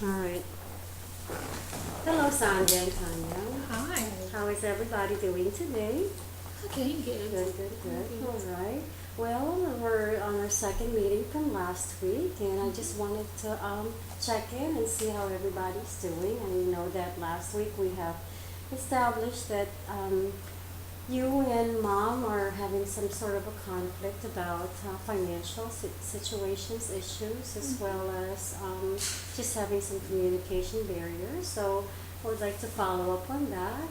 All right. Hello, Sandhya and Tanya. Hi. How is everybody doing today? Okay, good. Good. Good. All right. Well, we're on our second meeting from last week, and I just wanted to check in and see how everybody's doing. I know that last week we have established that you and mom are having some sort of a conflict about financial situations, issues, as well as just having some communication barriers. So I would like to follow up on that,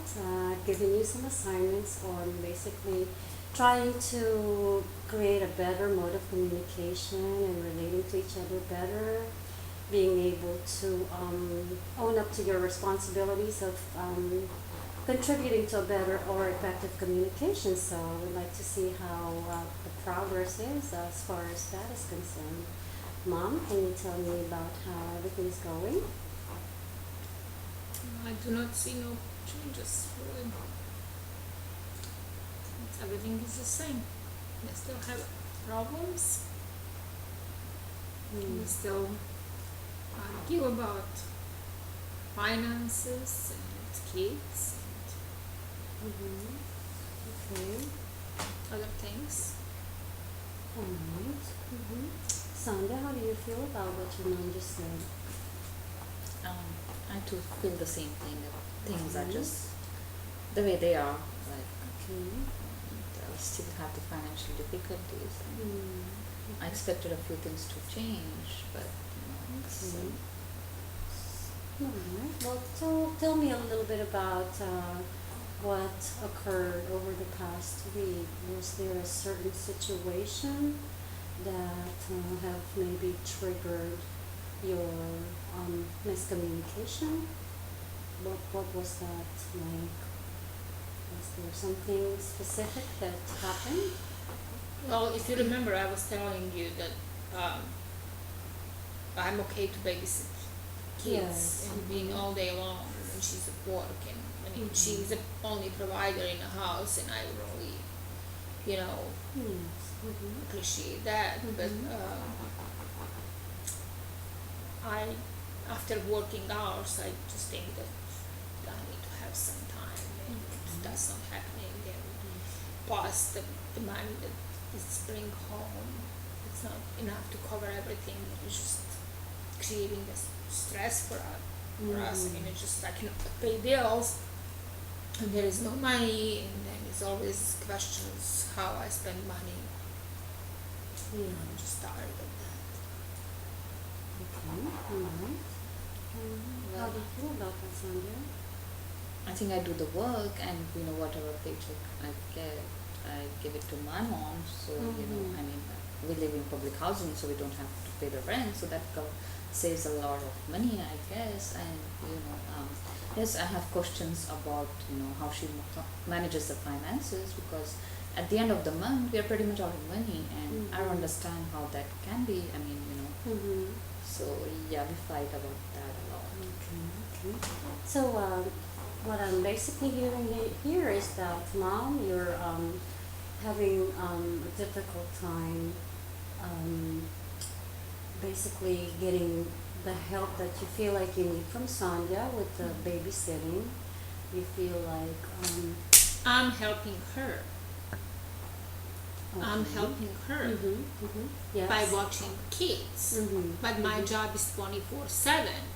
giving you some assignments on basically trying to create a better mode of communication and relating to each other better, being able to own up to your responsibilities of contributing to a better or effective communication. So I would like to see how the progress is as far as that is concerned. Mom, can you tell me about how everything's going? I do not see no changes really. Everything is the same. We still have problems. Mm. We still argue about finances and kids Mm-hmm. Okay. and other things. All right. Mm-hmm. Sandra, how do you feel about what your mom just said? I too feel the same thing. That things are Mhm. just the way they are. Like Okay. I still have the financial difficulties. And Mm. I expected a few things to change, but it's, Okay. Alright. Well, tell me a little bit about what occurred over the past week. Was there a certain situation that have maybe triggered your miscommunication? What was that like? Was there something specific that happened? Well, if you remember, I was telling you that I'm okay to babysit kids Yes. and being all day long when she's at work, and I mean she's the only provider in the house, and I really, you know, Yes. Mm-hmm. appreciate that. But Mhm. I, after working hours, I just think that I need to have some time, and that's not happening. And plus, the money that is bring home, it's not enough to cover everything. It's just creating this stress for us. I mean, it's just I cannot pay bills, and there is no money, and then it's always questions how I spend money. Yeah. I'm just tired of that. Okay. Alright. How do you feel about that, Sandra? I think I do the work, and whatever paycheck I get, I give it to my mom. So Mhm. I mean, we live in public housing, so we don't have to pay the rent. So that saves a lot of money, I guess. And yes, I have questions about how she manages the finances, because at the end of the month we are pretty much out of money, and I don't Mhm. understand how that can be. I mean, Mm-hmm. so yeah, we fight about that a lot. Okay. So, what I'm basically hearing here is that, Mom, you're having a difficult time um, basically getting the help that you feel like you need from Sandhya with the babysitting. You feel like I'm helping her. I'm okay. helping her Yes. by watching kids. Mm-hmm. But my job is 24/7.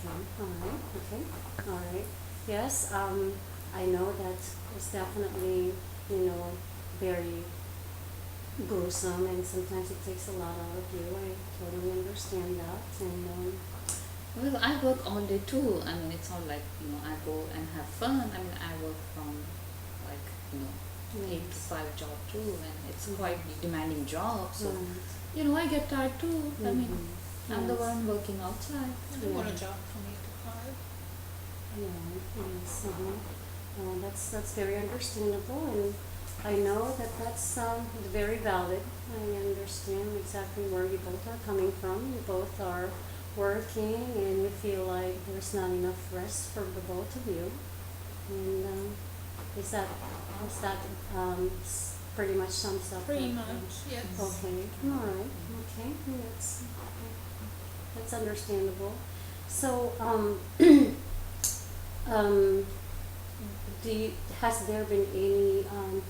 Okay. All right. Okay. All right. Yes. I know that it's definitely very gruesome, and sometimes it takes a lot out of you. I totally understand that, and Well, I work all day too. I mean, it's not like I go and have fun. I mean, I work from like 8 to 5 job too, and it's quite demanding job. So I get tired too. I mean, I'm the Yes. one working outside. I don't want a job from 8 to 5. Yeah, yes, that's very understandable, and I know that that's very valid. I understand exactly where you both are coming from. You both are working, and you feel like there's not enough rest for the both of you. And is that pretty much sums up Pretty what, much, yes. okay, all right, okay, that's understandable. So, um, has there been any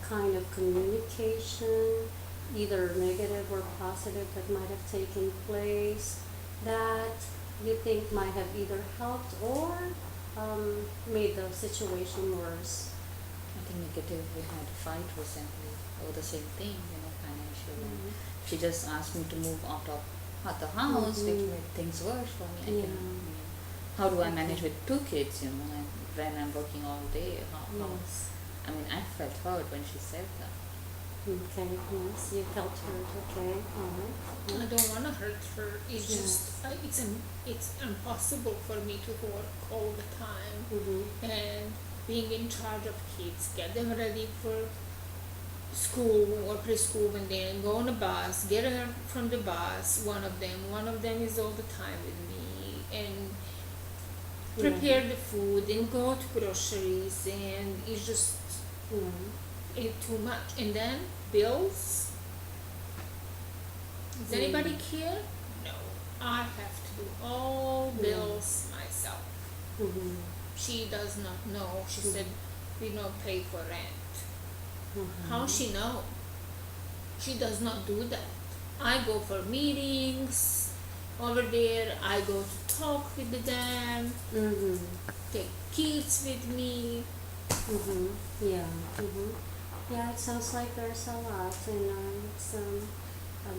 kind of communication, either negative or positive, that might have taken place that you think might have either helped or made the situation worse? I think negative, we had a fight recently over the same thing, financial. Mhm. She just asked me to move out the house, which Mhm. made things worse for me. Yeah. How do I Okay. manage with two kids, and when I'm working all day? Yes. I mean, I felt hurt when she said that. Okay, yes, you felt hurt, okay, I alright. don't want to hurt her. It's Yes. just it's impossible for me to work all the time Mm-hmm. and being in charge of kids, get them ready for school or preschool, and then go on a bus, get her from the bus. One of them is all the time with me, and prepare the food and go to groceries, and it's just Yeah. too much. And then bills. Does anybody care? No. I have to do all bills myself. Mm-hmm. She does not know. She said we don't pay for rent. Mm-hmm. How she know? She does not do that. I go for meetings over there. I go to talk with them. Mm-hmm. Take kids with me. Mm-hmm. Yeah. Mm-hmm. Yeah, it sounds like there's a lot, and it's a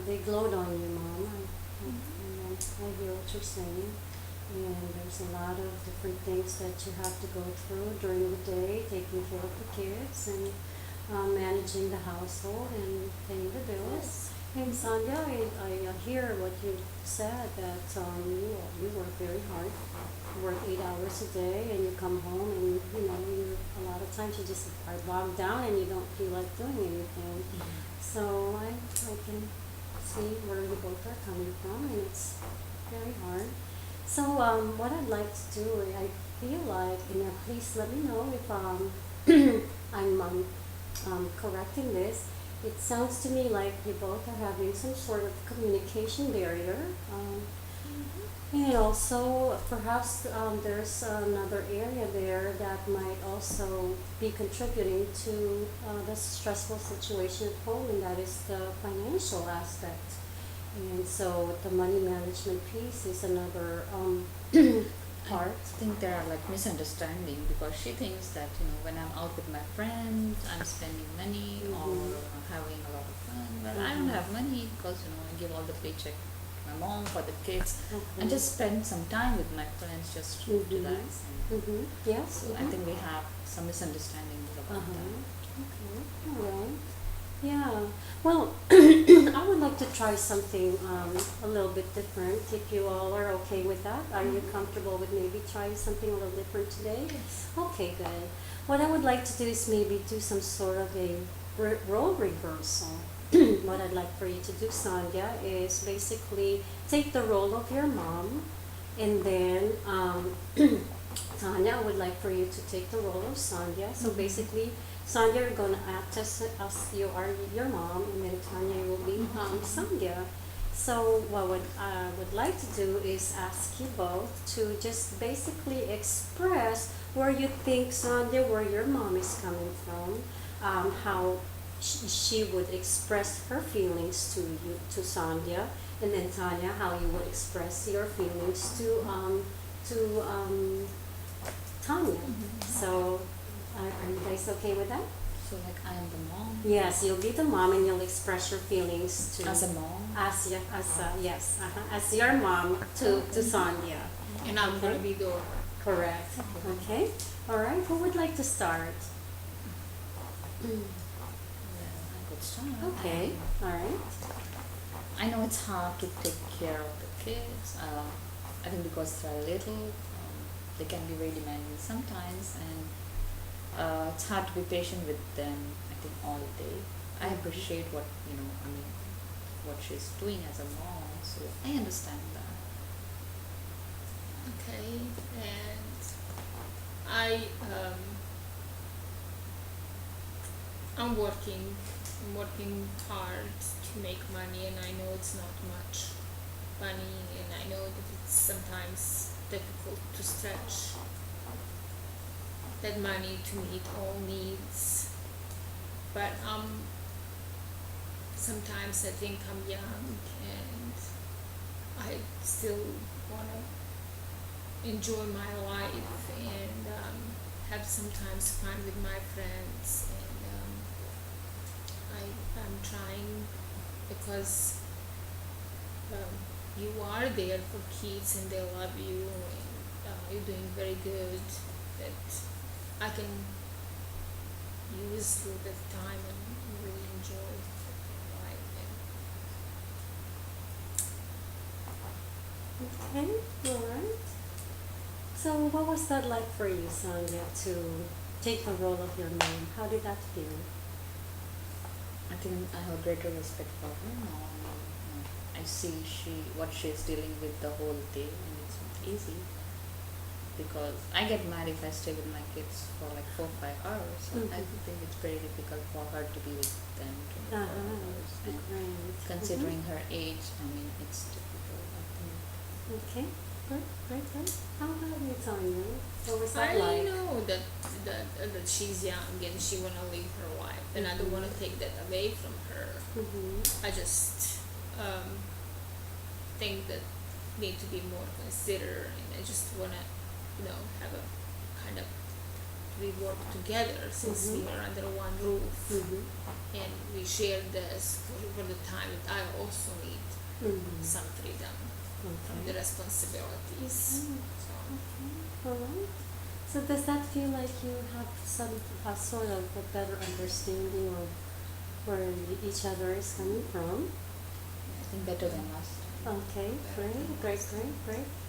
big load on you, Mom. I hear what you're saying, and there's a lot of different things that you have to go through during the day, taking care of the kids and managing the household and paying the bills. And Sandhya, I hear what you said, that you work very hard. You work 8 hours a day, and you come home, and you a lot of times you just are bogged down and you don't feel like doing anything. So I can see where you both are coming from, and it's very hard. So what I'd like to do, I feel like, and please let me know if I'm correct in this. It sounds to me like you both are having some sort of communication barrier. And also, perhaps there's another area there that might also be contributing to the stressful situation at home, and that is the financial aspect. And so the money management piece is another part. I think there are like misunderstanding because she thinks that when I'm out with my friends, I'm spending money or having a lot of fun. Well, I don't have money because I give all the paycheck to my mom for the kids. Okay. And just spend some time with my friends just to relax. Yes. So I think we have some misunderstandings about Okay. All right. Yeah. Well, I would like to try something a little bit different. If you all are okay with that, are you comfortable with maybe trying something a little different today? Yes. Okay, good. What I would like to do is maybe do some sort of a role reversal. What I'd like for you to do, Sandhya, is basically take the role of your mom, and then Tanya, I would like for you to take the role of Sandhya. So basically, Sandhya, you're going to act as you are your mom, and then Tanya will be Sandhya. So what I would like to do is ask you both to just basically express where you think, Sandhya, where your mom is coming from, how she would express her feelings to you, to Sandhya, and then Tanya, how you would express your feelings to Tanya. So, are you guys okay with that? So like I am the mom. Yes, you'll be the mom, and you'll express your feelings to As a mom. yes, as your mom to Sandhya. And I'm gonna be the Correct. Okay. All right. Who would like to start? Well, I could start. Okay. All right. I know it's hard to take care of the kids. I think because they're little, they can be very demanding sometimes, and it's hard to be patient with them. I think all day. I appreciate what what she's doing as a mom, so I understand that. okay, and I I'm working hard to make money, and I know it's not much money, and I know that it's sometimes difficult to stretch that money to meet all needs. But sometimes I think I'm young and I still want to enjoy my life and have sometimes fun with my friends. And I'm trying because you are there for kids and they love you and you're doing very good, that I can use a little bit of time and really enjoy life. And Okay, all right. So what was that like for you, Sandhya, to take the role of your mom? How did that feel? I think I have greater respect for her now. I see what she's dealing with the whole day, and it's not easy because I get mad if I stay with my kids for like 4-5 hours. So I think it's very difficult for her to be with them 24 hours. And Great. considering her age, I mean, it's difficult. I think. Okay, great. How about you, Tanya? What was that I like? know that she's young and she wanna live her life, and I don't wanna take that away from her. I just think that need to be more considerate, and I just wanna, have a kind of, we work together since we are under one roof, and we share this for the time that I also need some freedom from the responsibilities. So. All right. So does that feel like you have a sort of a better understanding of where each other is coming from? I think better than last time. Okay, great.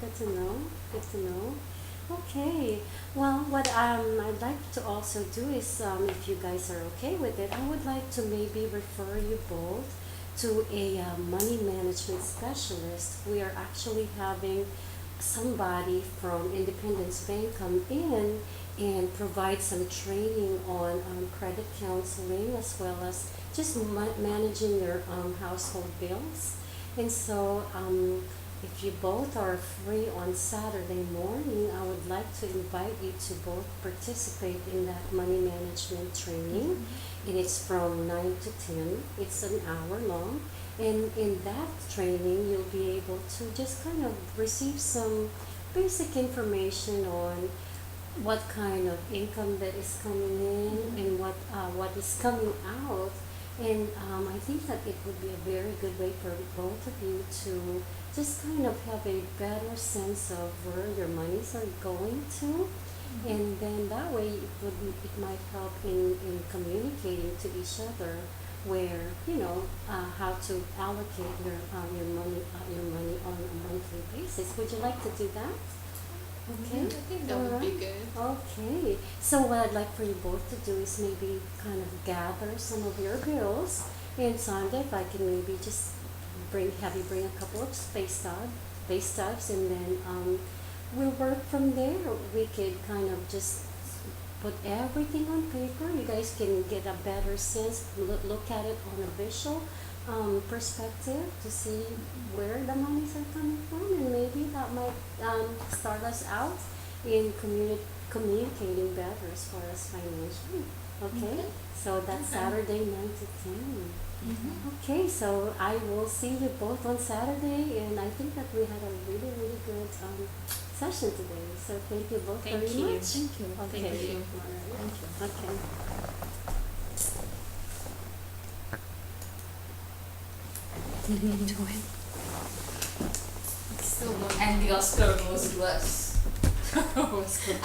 Good to know. Okay. Well, what I'd like to also do is, if you guys are okay with it, I would like to maybe refer you both to a money management specialist. We are actually having somebody from Independence Bank come in and provide some training on credit counseling as well as just managing your household bills. And so if you both are free on Saturday morning, I would like to invite you to both participate in that money management training. And it's from 9 to 10. It's an hour long. And in that training, you'll be able to just kind of receive some basic information on what kind of income that is coming in and what is coming out. And I think that it would be a very good way for both of you to just kind of have a better sense of where your monies are going to. And then that way it might help in communicating to each other where how to allocate your money on a monthly basis. Would you like to do that? Okay. I think that would be good. Okay. So what I'd like for you both to do is maybe kind of gather some of your bills, and Sandhya, if I can maybe just have you bring a couple of base stubs, and then we'll work from there. We could kind of just put everything on paper. You guys can get a better sense, look at it on a visual perspective to see where the monies are coming from, and maybe that might start us out in communicating better as far as financially. Okay, so that's Saturday 9 to 10. Okay, so I will see you both on Saturday, and I think that we had a really, really good session today. So thank you both very much. Thank you. Okay. Thank you. All right. Thank you. Okay. Did you enjoy it? Still And the Oscar goes to us. was good.